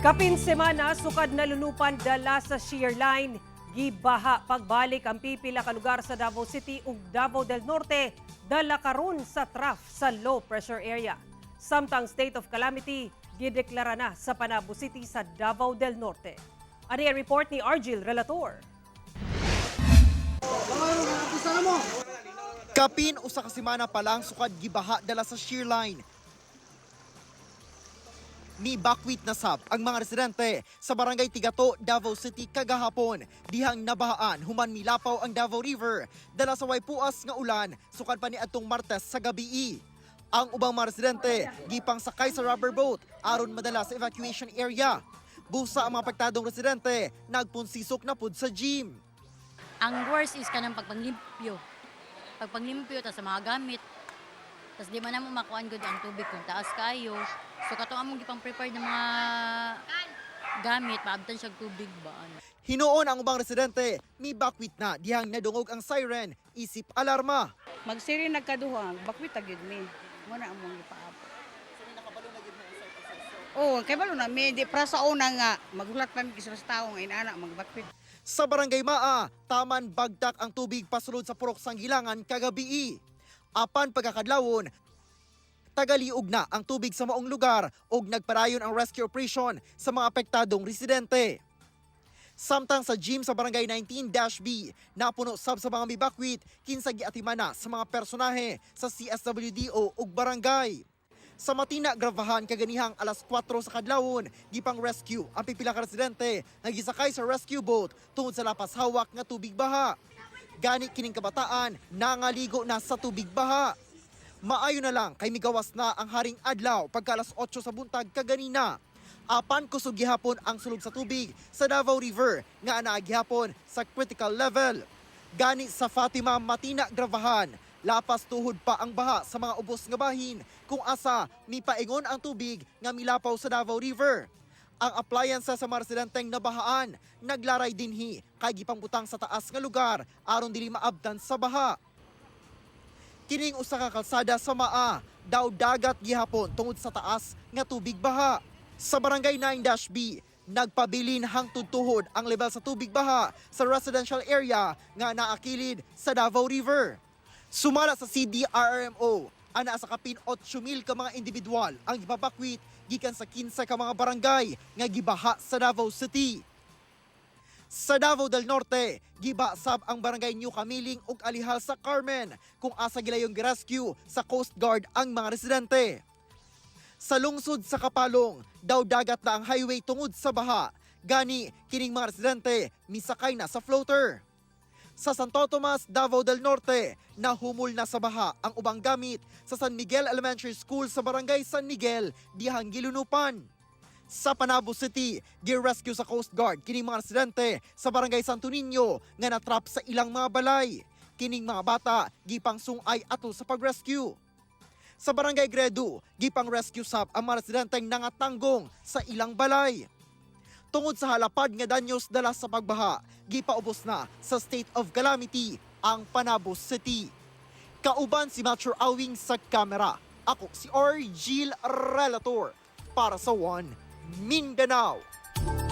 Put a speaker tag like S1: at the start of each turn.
S1: Kapin semana, sukad na lunupan dala sa shear line. Gibaha pagbalik ang pipila ka lugar sa Davao City ug Davao del Norte. Dala karon sa trough sa low pressure area. Samtang state of calamity, gideklara na sa Panabo City sa Davao del Norte. Ani ang report ni Argil Relator.
S2: Kapin usa ka semana pa lang sukad gibaha dala sa shear line. Ni bakwit na sab ang mga residente sa Barangay Tigato, Davao City kagahapon. Dihang nabahaan human milapaw ang Davao River. Dala sa way puas nga ulan, sukad pa ni adtong Martes sa gabii. Ang ubang mga residente gipang sakay sa rubber boat aron madala sa evacuation area. Busa ang mga apektadong residente, nagpunsisok na pud sa gym.
S3: Ang worst is kanang pagpanglimpyo. Pagpanglimpyo ta sa mga gamit. Tas di man namo makuan gud ang tubig kung taas kayo. So kato among gipang prepare ng mga gamit, maabtan siya tubig ba.
S2: Hinuon ang ubang residente, mi bakwit na dihang nadungog ang siren, isip alarma.
S4: Magsiri nagkaduha, bakwit agad mi. Muna among ipaabot. Oh, kay balo na mi di para sa una nga magulat pa mi sa tawo nga inana magbakwit.
S2: Sa Barangay Maa, taman bagtak ang tubig pasulod sa Purok Sanghilangan kagabii. Apan pagkakadlawon, tagaliog na ang tubig sa maong lugar ug nagparayon ang rescue operation sa mga apektadong residente. Samtang sa gym sa Barangay 19-B, napuno sab sa mga mibakwit kinsa giatimana sa mga personahe sa CSWDO ug barangay. Sa Matina, Gravahan, kaganihang alas 4 sa kadlawon, gipang rescue ang pipila ka residente nga gisakay sa rescue boat tungod sa lapas hawak nga tubig baha. Gani kining kabataan nangaligo na sa tubig baha. Maayo na lang kay migawas na ang haring adlaw pagka alas 8 sa buntag kaganina. Apan kusog gihapon ang sulog sa tubig sa Davao River nga anaa gihapon sa critical level. Gani sa Fatima, Matina, Gravahan, lapas tuhod pa ang baha sa mga ubos nga bahin kung asa mipaingon ang tubig nga milapaw sa Davao River. Ang appliances sa mga residenteng nabahaan, naglaray dinhi kay gipangbutang sa taas nga lugar aron dili maabtan sa baha. Kining usa ka kalsada sa Maa, daw dagat gihapon tungod sa taas nga tubig baha. Sa Barangay 9-B, nagpabilin hangtod tuhod ang level sa tubig baha sa residential area nga naakilid sa Davao River. Sumala sa CDRRMO, ana sa kapin 8,000 ka mga individual ang gipabakwit gikan sa 15 ka mga barangay nga gibaha sa Davao City. Sa Davao del Norte, giba sab ang barangay New Camiling ug Alihal sa Carmen kung asa gilayong rescue sa Coast Guard ang mga residente. Sa lungsod sa Kapalong, daw dagat na ang highway tungod sa baha. Gani, kining mga residente misakay na sa floater. Sa Santo Tomas, Davao del Norte, nahumol na sa baha ang ubang gamit sa San Miguel Elementary School sa Barangay San Miguel, dihang gilunupan. Sa Panabo City, gi-rescue sa Coast Guard kining mga residente sa Barangay Santo Niño nga natrap sa ilang mga balay. Kining mga bata gipang sungay ato sa pag-rescue. Sa Barangay Gredu, gipang rescue sab ang mga residenteng nangatanggong sa ilang balay. Tungod sa halapad nga danyos dala sa pagbaha, gipaubos na sa state of calamity ang Panabo City. Kauban si Metro Awing sa kamera. Ako si Argil Relator para sa One Mindanao.